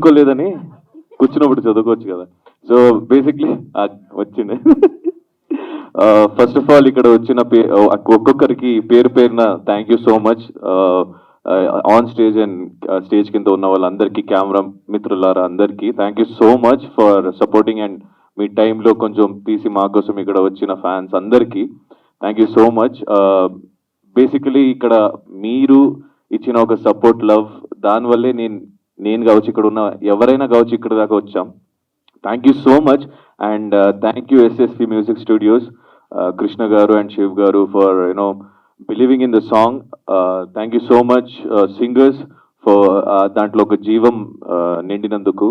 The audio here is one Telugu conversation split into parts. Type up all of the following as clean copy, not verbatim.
చదువుకోలేదని కూర్చున్నప్పుడు చదువుకోవచ్చు కదా. సో బేసిక్లీ వచ్చింది. ఫస్ట్ ఆఫ్ ఆల్ ఇక్కడ వచ్చిన ఒక్కొక్కరికి పేరు పేరున thank you so much. On stage and stage కింద ఉన్న వాళ్ళందరికీ, కెమెరా మిత్రులారా అందరికీ thank you so much for supporting. And మీ టైంలో కొంచెం తీసి మా కోసం ఇక్కడ వచ్చిన ఫ్యాన్స్ అందరికీ thank you so much. Basically ఇక్కడ మీరు ఇచ్చిన ఒక సపోర్ట్, లవ్, దానివల్లే నేను కావచ్చు, ఇక్కడ ఉన్న ఎవరైనా కావచ్చు ఇక్కడ దాకా వచ్చాం. Thank you so much. And thank you SSP music studios, Krishna garu and Shiv garu for believing in the song. Thank you so much singers for దాంట్లో ఒక జీవం నిండినందుకు.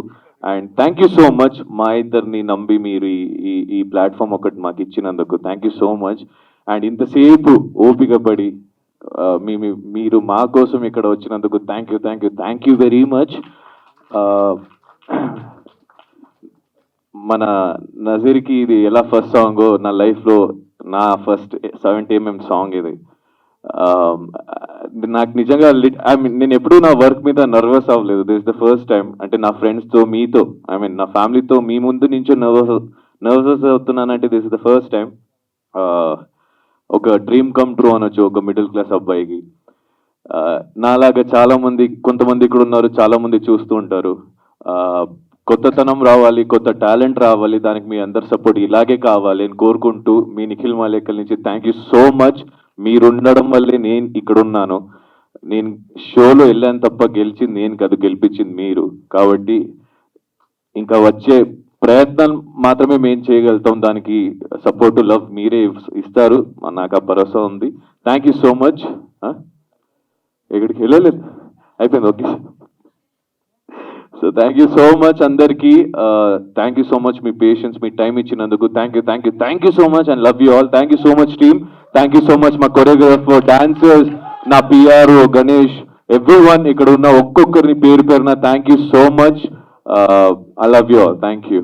And thank you so much మా ఇద్దరిని నమ్మి మీరు ఈ ప్లాట్ఫామ్ ఒకటి మాకు ఇచ్చినందుకు thank you so much. And ఇంతసేపు ఓపిక పడి మీరు మా కోసం ఇక్కడ వచ్చినందుకు థ్యాంక్ యూ వెరీ మచ్. మన నజీర్కి ఇది ఎలా ఫస్ట్ సాంగ్, నా లైఫ్లో నా ఫస్ట్ 70mm సాంగ్ ఇది. నాకు నిజంగా నేను ఎప్పుడూ నా వర్క్ మీద నర్వస్ అవ్వలేదు. This the first time. అంటే నా ఫ్రెండ్స్తో, మీతో, నా ఫ్యామిలీతో మీ ముందు నుంచో నర్వస్ అవుతున్నానంటే this is the first time. ఒక డ్రీమ్ కమ్ ట్రూ అనొచ్చు ఒక మిడిల్ క్లాస్ అబ్బాయికి. నాలాగా కొంతమంది ఇక్కడ ఉన్నారు, చాలా మంది చూస్తూ ఉంటారు. కొత్తతనం రావాలి, కొత్త టాలెంట్ రావాలి, దానికి మీ అందరి సపోర్ట్ ఇలాగే కావాలి అని కోరుకుంటూ మీ నిఖిల్ మాలేకల్ నుంచి థ్యాంక్ యూ సో మచ్. మీరుండడం వల్లే నేను ఇక్కడ ఉన్నాను. నేను షోలో వెళ్ళాను తప్ప గెలిచింది నేను కాదు, గెలిపించింది మీరు. కాబట్టి ఇంకా వచ్చే ప్రయత్నం మాత్రమే మేము చేయగలుగుతాం. దానికి సపోర్ట్, లవ్ మీరే ఇస్తారు, నాకు ఆ భరోసా ఉంది. Thank you so much. ఎక్కడికి వెళ్ళలేదు, అయిపోయింది, okay. So thank you so much అందరికీ. థ్యాంక్ యూ సో మచ్ మీ పేషెన్స్, మీ టైం ఇచ్చినందుకు thank you so much and love you all. Thank you so much team. Thank you so much మా కొరియోగ్రాఫర్, డాన్సర్స్, నా పిఆర్ఓ గణేష్, ఎవ్రీవన్, ఇక్కడ ఉన్న ఒక్కొక్కరిని పేరు పేరున thank you so much. I love you all. Thank you.